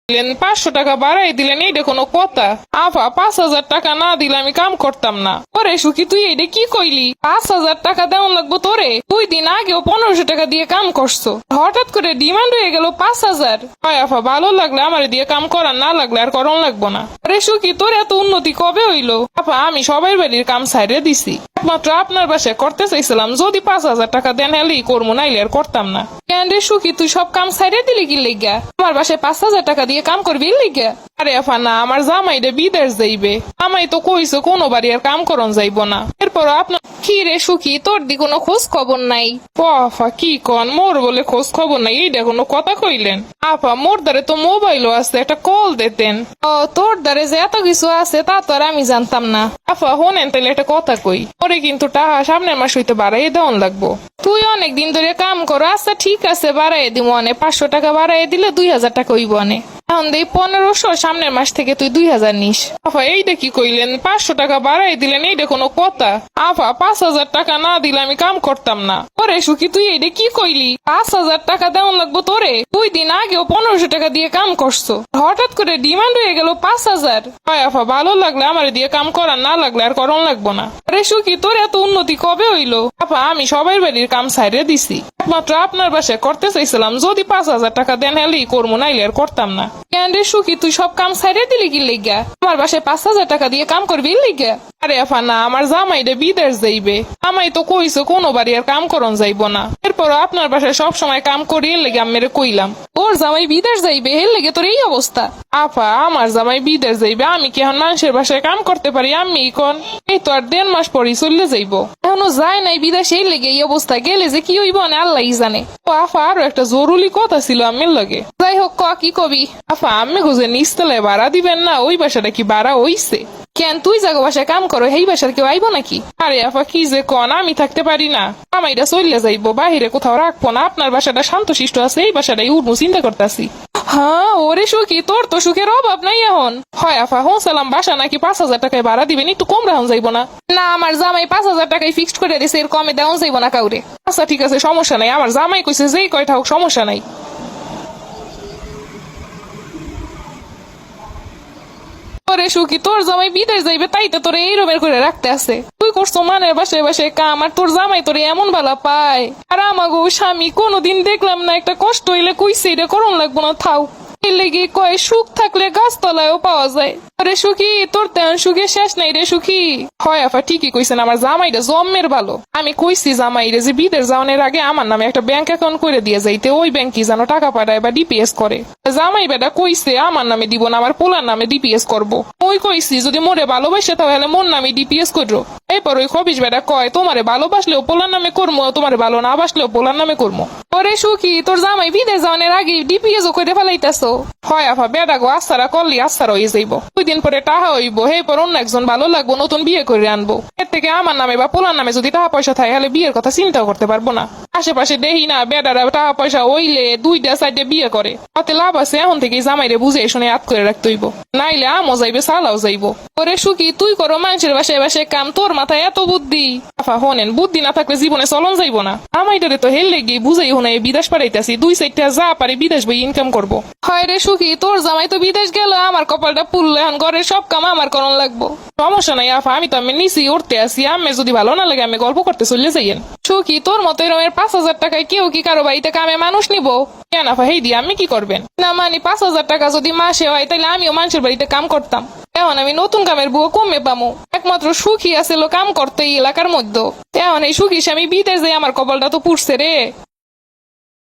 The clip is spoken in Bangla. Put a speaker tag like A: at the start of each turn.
A: দিলেন 500 টাকা বাড়াই দিলেন, এইটা কোনো কথা? আফা 5000 টাকা না দিলে আমি কাম করতাম না। ওরে সুখী তুই এইটা কি কইলি? 5000 টাকা দেওয়ান লাগবো তোরে? 2 দিন আগেও 1500 টাকা দিয়ে কাম করছো, হঠাৎ করে ডিমান্ড হয়ে গেল 5000। হয় আফা ভালো লাগলে আমারে দিয়ে কাম করার, না লাগলে আর করন লাগবো না। আরে সুখী তোর এত উন্নতি কবে হইলো? আফা আমি সবাই বাড়ির কাম ছাইড়ে দিছি, একমাত্র আপনার বাসায় করতে চাইছিলাম, যদি 5000 টাকা দেন হেলেই করবো, নাইলে আর করতাম না। কেন রে সুখী তুই সব কাম ছাইড়ে দিলি কি লিগা? আমার বাসায় 5000 টাকা দিয়ে কাম করবি লিগা? আরে আফা না, আমার জামাইরে বিদেশ যাইবে, আমাই তো কইছো কোনো বাড়ি আর কাম করন যাইব না। এরপর আপনার কি রে সুখী তোর দি কোনো খোঁজ খবর নাই? আফা কি কন, মোর বলে খোঁজ খবর নাই, এইটা কোনো কথা কইলেন? আপা মোর দ্বারে তো মোবাইলও আছে, একটা কল দিতেন। ও তোর দ্বারে যে এত কিছু আছে তা তো আর আমি জানতাম না। আফা হোনেন তাইলে একটা কথা কই, ওরে কিন্তু টাকা সামনের মাস হইতে বাড়াই দেওয়ান লাগবো। তুই অনেক দিন ধরে কাম করো, আচ্ছা ঠিক আছে বাড়াই দিব অনে, 500 টাকা বাড়াই দিলে 2000 টাকা হইব অনে। এখন দেই 1500, সামনের মাস থেকে তুই 2000 নিস। আফা এইটা কি কইলেন? 500 টাকা বাড়াই দিলেন, এইটা কোনো কথা? আফা 5000 টাকা না দিলে আমি কাম করতাম না। ওরে সুখী তুই এইটা কি কইলি? 5000 টাকা দেওয়ান লাগবো তোরে? 2 দিন আগেও 1500 টাকা দিয়ে কাম করছো, হঠাৎ করে ডিমান্ড হয়ে গেল 5000। হয় আফা ভালো লাগলে আমারে দিয়ে কাম করার, না লাগলে আর করন লাগবো না। আরে সুখী তোর এত উন্নতি কবে হইলো? আফা আমি সবাই বাড়ির কাম ছাইড়ে দিছি, একমাত্র আপনার বাসায় করতে চাইছিলাম, যদি 5000 টাকা দেন হেলেই করবো, নাইলে আর করতাম না। কেন রে সুখী তুই সব কাম ছাইড়ে দিলি কি লিগা? আমার বাসায় 5000 টাকা দিয়ে কাম করবি লিগা? আরে আফা না, আমার জামাইরে বিদেশ যাইবে, আমাই তো কইছো কোনো বাড়ি আর কাম করন যাইব না। এরপর আপনার বাসায় সব সময় কাম করি, এর লেগে আমি কইলাম ওর জামাই বিদেশ যাইবে, এর লেগে তোর এই অবস্থা। আফা আমার জামাই বিদেশ যাইবে, আমি কি এখন মানুষের বাসায় কাম করতে পারি? আমি কোন এই তো আর 1.5 মাস পরই চলে যাইব, এখনো যায় নাই বিদেশ, এই লেগে এই অবস্থা, গেলে যে কি হইব না আল্লাহই জানে। ও আফা আরো একটা জরুরি কথা ছিল আম্মের লগে। যাই হোক ক কি কবি? আফা আমি খুঁজে নিচতলায় ভাড়া দিবেন না? ওই বাসাটা কি ভাড়া হইছে? কেন তুই জাগো বাসায় কাম করো, এই বাসার কেউ আইব নাকি? আরে আফা কি যে কন, আমি থাকতে পারি না, আমাইরা চলে যাইবো, বাহিরে কোথাও রাখবো না, আপনার বাসাটা শান্তশিষ্ট আছে, এই বাসাটাই উঠবো চিন্তা করতেছি। হ্যাঁ ওরে সুখী তোর তো সুখের অভাব নাই এখন। হয় আফা হোঁ সালাম বাসা নাকি 5000 টাকায় ভাড়া দিবেন, একটু কম রাখুন যাইব না? না আমার জামাই 5000 টাকায় ফিক্সড করে দিছে, এর কমে দেওয়া যাইব না কাউরে। আচ্ছা ঠিক আছে সমস্যা নাই, আমার জামাই কইছে যেই কয়টা হোক সমস্যা নাই। ওরে সুখী তোর জামাই বিদেশ যাইবে, তাই তো তোরে এই রকমের করে রাখতে আছে। তুই করছো মানের বাসায় বাসায় কাম, আর তোর জামাই তোরে এমন ভালা পায়। আর আমাগো স্বামী কোনোদিন দেখলাম না একটা কষ্ট হইলে কইছে এটা করন লাগবো না, থাও। এর লেগে কয় সুখ থাকলে গাছতলায়ও পাওয়া যায়। আরে সুখী তোর তেমন সুখে শেষ নাই রে সুখী। হয় আফা ঠিকই কইছেন, আমার জামাইটা জম্মের ভালো। আমি কইছি জামাইরে যে বিদেশ যাওয়ানোর আগে আমার নামে একটা ব্যাংক অ্যাকাউন্ট করে দিয়ে যাইতে, ওই ব্যাংকে যেন টাকা পাঠায় বা ডিপিএস করে। জামাই বেটা কইছে আমার নামে দিব না, আমার পোলার নামে ডিপিএস করবো। ওই কইছি যদি মোরে ভালোবাসে তাহলে মোর নামে ডিপিএস করবো। এরপর ওই খবিস বেটা কয় তোমারে ভালোবাসলেও পোলার নামে করবো, তোমারে ভালো না বাসলেও পোলার নামে করবো। ওরে সুখী তোর জামাই বিদেশ যাওয়ানোর আগে ডিপিএস ও করে ফেলাইতেছো। হয় আফা বেটা গো আস্তারা করলি আস্তারা হয়ে যাইব, 2 দিন পরে টাকা হইব, হে পর অন্য একজন ভালো লাগবো, নতুন বিয়ে করে আনবো। এর থেকে আমার নামে বা পোলার নামে যদি টাকা পয়সা থাকে তাহলে বিয়ের কথা চিন্তাও করতে পারবো না। আশেপাশে দেখি না বেটারা টাকা পয়সা হইলে 2টা 4টা বিয়ে করে, তাতে লাভ আছে। এখন থেকে জামাইরে বুঝে শুনে আত করে রাখতে হইব, নাইলে আমও যাইবে সালাও যাইব। ওরে সুখী তুই করো মানুষের বাসায় বাসায় কাম, তোর মাথায় এত বুদ্ধি। আফা হনেন বুদ্ধি না থাকলে জীবনে চলন যাইব না। আমাইটারে তো হেললে গিয়ে বুঝাই হুনে বিদেশ পাঠাইতেছি, 2-4টা যা পারে বিদেশ বই ইনকাম করবো। হয় রে সুখী তোর জামাই তো বিদেশ গেল, আমার কপালটা পুরলো, এখন ঘরের সব কাম আমার করন লাগবো। সমস্যা নাই আফা, আমি তো আমি নিচে উঠতে আসি, আমি যদি ভালো না লাগে আমি গল্প করতে চলে যাইয়েন। সুখী তোর মতো এরমের 5000 টাকায় কেউ কি কারো বাড়িতে কামে মানুষ নিব? কেন আফা হেই দিয়ে আমি কি করবেন? না মানে 5000 টাকা যদি মাসে হয় তাহলে আমিও মানুষের বাড়িতে কাম করতাম। এখন আমি নতুন কামের বুয়ো কমে পামো, একমাত্র সুখী আছিল কাম করতে এই এলাকার মধ্যে। এখন এই সুখী স্বামী বিদেশ যাই আমার কপালটা তো পুড়ছে রে।